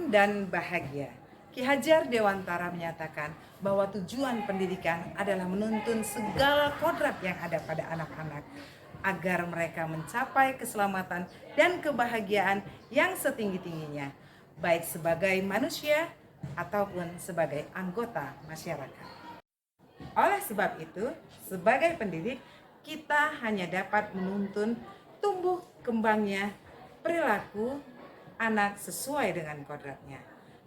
dan bahagia. Ki Hajar Dewantara menyatakan bahwa tujuan pendidikan adalah menuntun segala kodrat yang ada pada anak-anak agar mereka mencapai keselamatan dan kebahagiaan yang setinggi-tingginya, baik sebagai manusia ataupun sebagai anggota masyarakat. Oleh sebab itu, sebagai pendidik, kita hanya dapat menuntun tumbuh kembangnya perilaku anak sesuai dengan kodratnya,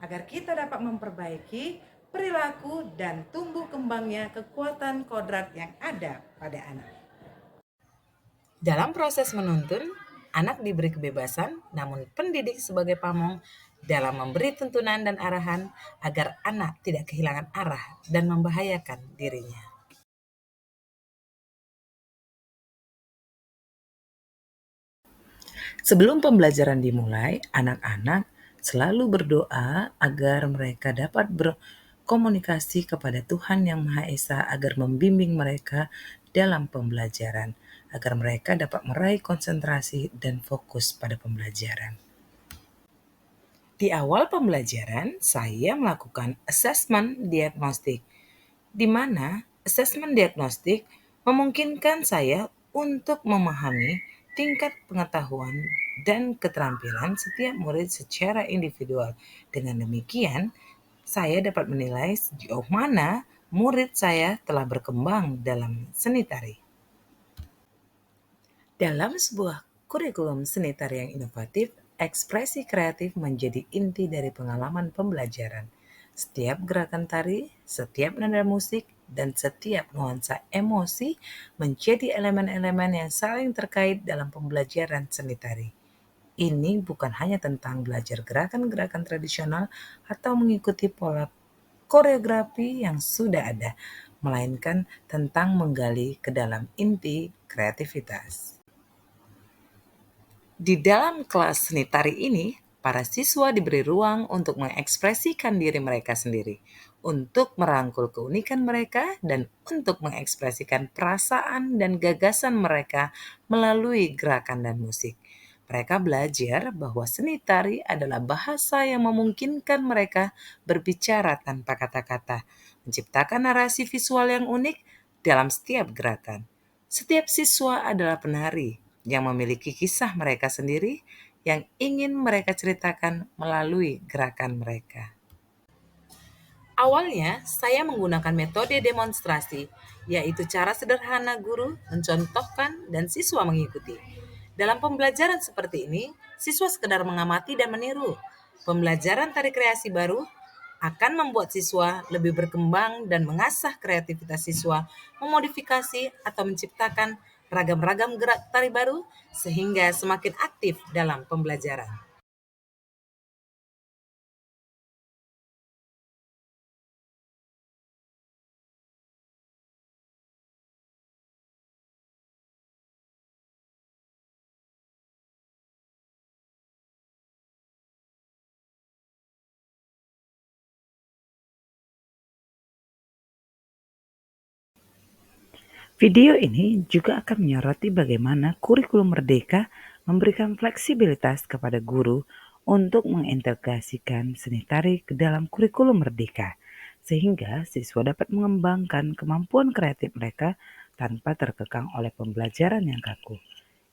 agar kita dapat memperbaiki perilaku dan tumbuh kembangnya kekuatan kodrat yang ada pada anak. Dalam proses menuntun, anak diberi kebebasan, namun pendidik sebagai pamong dalam memberi tuntunan dan arahan agar anak tidak kehilangan arah dan membahayakan dirinya. Sebelum pembelajaran dimulai, anak-anak selalu berdoa agar mereka dapat berkomunikasi kepada Tuhan Yang Maha Esa agar membimbing mereka dalam pembelajaran, agar mereka dapat meraih konsentrasi dan fokus pada pembelajaran. Di awal pembelajaran, saya melakukan asesmen diagnostik, di mana asesmen diagnostik memungkinkan saya untuk memahami tingkat pengetahuan dan keterampilan setiap murid secara individual. Dengan demikian, saya dapat menilai sejauh mana murid saya telah berkembang dalam seni tari. Dalam sebuah kurikulum seni tari yang inovatif, ekspresi kreatif menjadi inti dari pengalaman pembelajaran. Setiap gerakan tari, setiap nada musik, dan setiap nuansa emosi menjadi elemen-elemen yang saling terkait dalam pembelajaran seni tari. Ini bukan hanya tentang belajar gerakan-gerakan tradisional atau mengikuti pola koreografi yang sudah ada, melainkan tentang menggali ke dalam inti kreativitas. Di dalam kelas seni tari ini, para siswa diberi ruang untuk mengekspresikan diri mereka sendiri, untuk merangkul keunikan mereka, dan untuk mengekspresikan perasaan dan gagasan mereka melalui gerakan dan musik. Mereka belajar bahwa seni tari adalah bahasa yang memungkinkan mereka berbicara tanpa kata-kata, menciptakan narasi visual yang unik dalam setiap gerakan. Setiap siswa adalah penari yang memiliki kisah mereka sendiri yang ingin mereka ceritakan melalui gerakan mereka. Awalnya, saya menggunakan metode demonstrasi, yaitu cara sederhana guru mencontohkan dan siswa mengikuti. Dalam pembelajaran seperti ini, siswa sekedar mengamati dan meniru. Pembelajaran tari kreasi baru akan membuat siswa lebih berkembang dan mengasah kreativitas siswa, memodifikasi atau menciptakan ragam-ragam gerak tari baru sehingga semakin aktif dalam pembelajaran. Video ini juga akan menyoroti bagaimana kurikulum Merdeka memberikan fleksibilitas kepada guru untuk mengintegrasikan seni tari ke dalam kurikulum Merdeka, sehingga siswa dapat mengembangkan kemampuan kreatif mereka tanpa terkekang oleh pembelajaran yang kaku.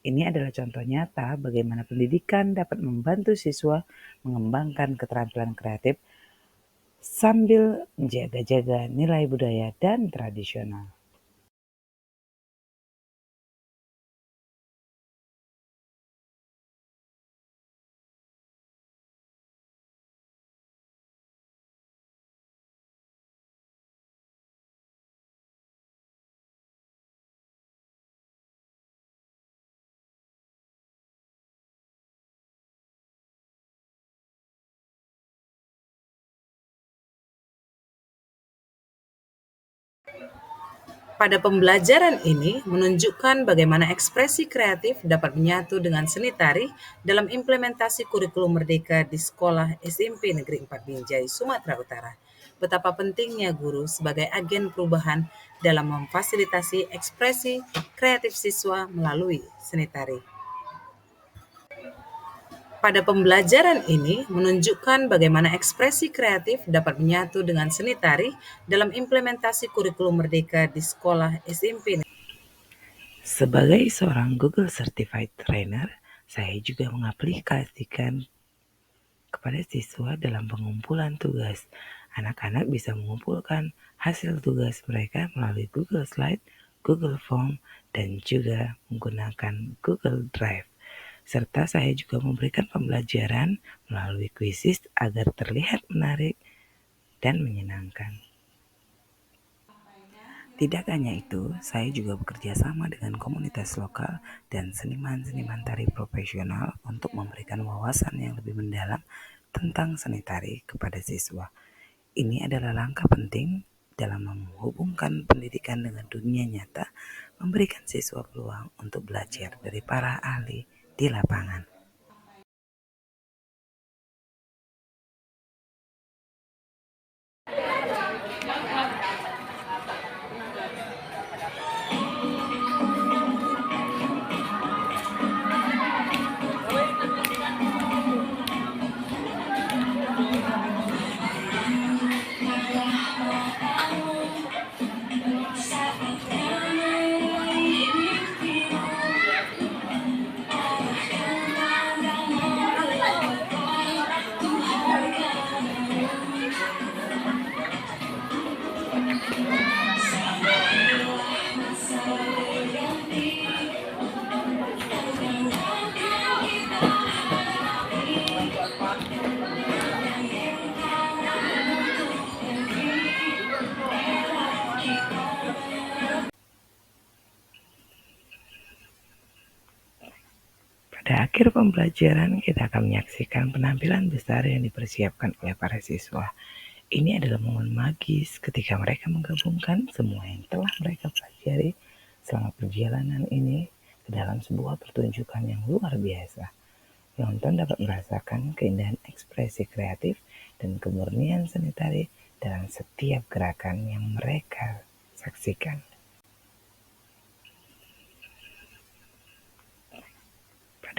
Ini adalah contoh nyata bagaimana pendidikan dapat membantu siswa mengembangkan keterampilan kreatif sambil menjaga-jaga nilai budaya dan tradisional. Pada pembelajaran ini menunjukkan bagaimana ekspresi kreatif dapat menyatu dengan seni tari dalam implementasi kurikulum Merdeka di Sekolah SMP Negeri 4 Binjai, Sumatera Utara. Betapa pentingnya guru sebagai agen perubahan dalam memfasilitasi ekspresi kreatif siswa melalui seni tari. Pada pembelajaran ini menunjukkan bagaimana ekspresi kreatif dapat menyatu dengan seni tari dalam implementasi kurikulum merdeka di sekolah SMP. Sebagai seorang Google Certified Trainer, saya juga mengaplikasikan kepada siswa dalam pengumpulan tugas. Anak-anak bisa mengumpulkan hasil tugas mereka melalui Google Slide, Google Form, dan juga menggunakan Google Drive. Serta saya juga memberikan pembelajaran melalui quizzes agar terlihat menarik dan menyenangkan. Tidak hanya itu, saya juga bekerja sama dengan komunitas lokal dan seniman-seniman tari profesional untuk memberikan wawasan yang lebih mendalam tentang seni tari kepada siswa. Ini adalah langkah penting dalam menghubungkan pendidikan dengan dunia nyata, memberikan siswa peluang untuk belajar dari para ahli di lapangan. Pada akhir pembelajaran, kita akan menyaksikan penampilan besar yang dipersiapkan oleh para siswa. Ini adalah momen magis ketika mereka menggabungkan semua yang telah mereka pelajari selama perjalanan ini ke dalam sebuah pertunjukan yang luar biasa. Penonton dapat merasakan keindahan ekspresi kreatif dan kemurnian seni tari dalam setiap gerakan yang mereka saksikan.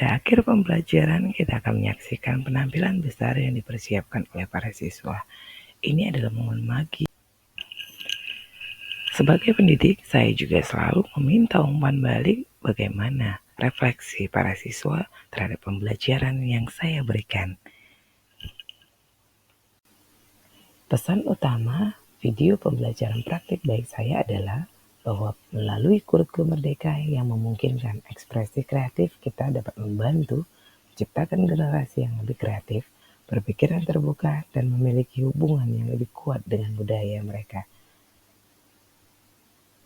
Pada akhir pembelajaran, kita akan menyaksikan penampilan besar yang dipersiapkan oleh para siswa. Ini adalah momen magis. Sebagai pendidik, saya juga selalu meminta umpan balik bagaimana refleksi para siswa terhadap pembelajaran yang saya berikan. Pesan utama video pembelajaran praktik baik saya adalah bahwa melalui kurikulum merdeka yang memungkinkan ekspresi kreatif, kita dapat membantu menciptakan generasi yang lebih kreatif, berpikiran terbuka, dan memiliki hubungan yang lebih kuat dengan budaya mereka.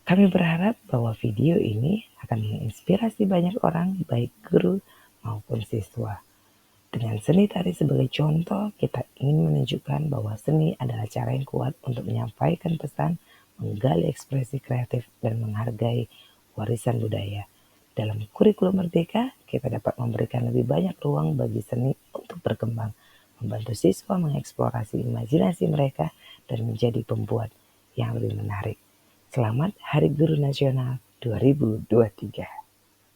Kami berharap bahwa video ini akan menginspirasi banyak orang, baik guru maupun siswa. Dengan seni tari sebagai contoh, kita ingin menunjukkan bahwa seni adalah cara yang kuat untuk menyampaikan pesan, menggali ekspresi kreatif, dan menghargai warisan budaya. Dalam kurikulum merdeka, kita dapat memberikan lebih banyak ruang bagi seni untuk berkembang, membantu siswa mengeksplorasi imajinasi mereka, dan menjadi pembuat yang lebih menarik. Selamat Hari Guru Nasional 2023.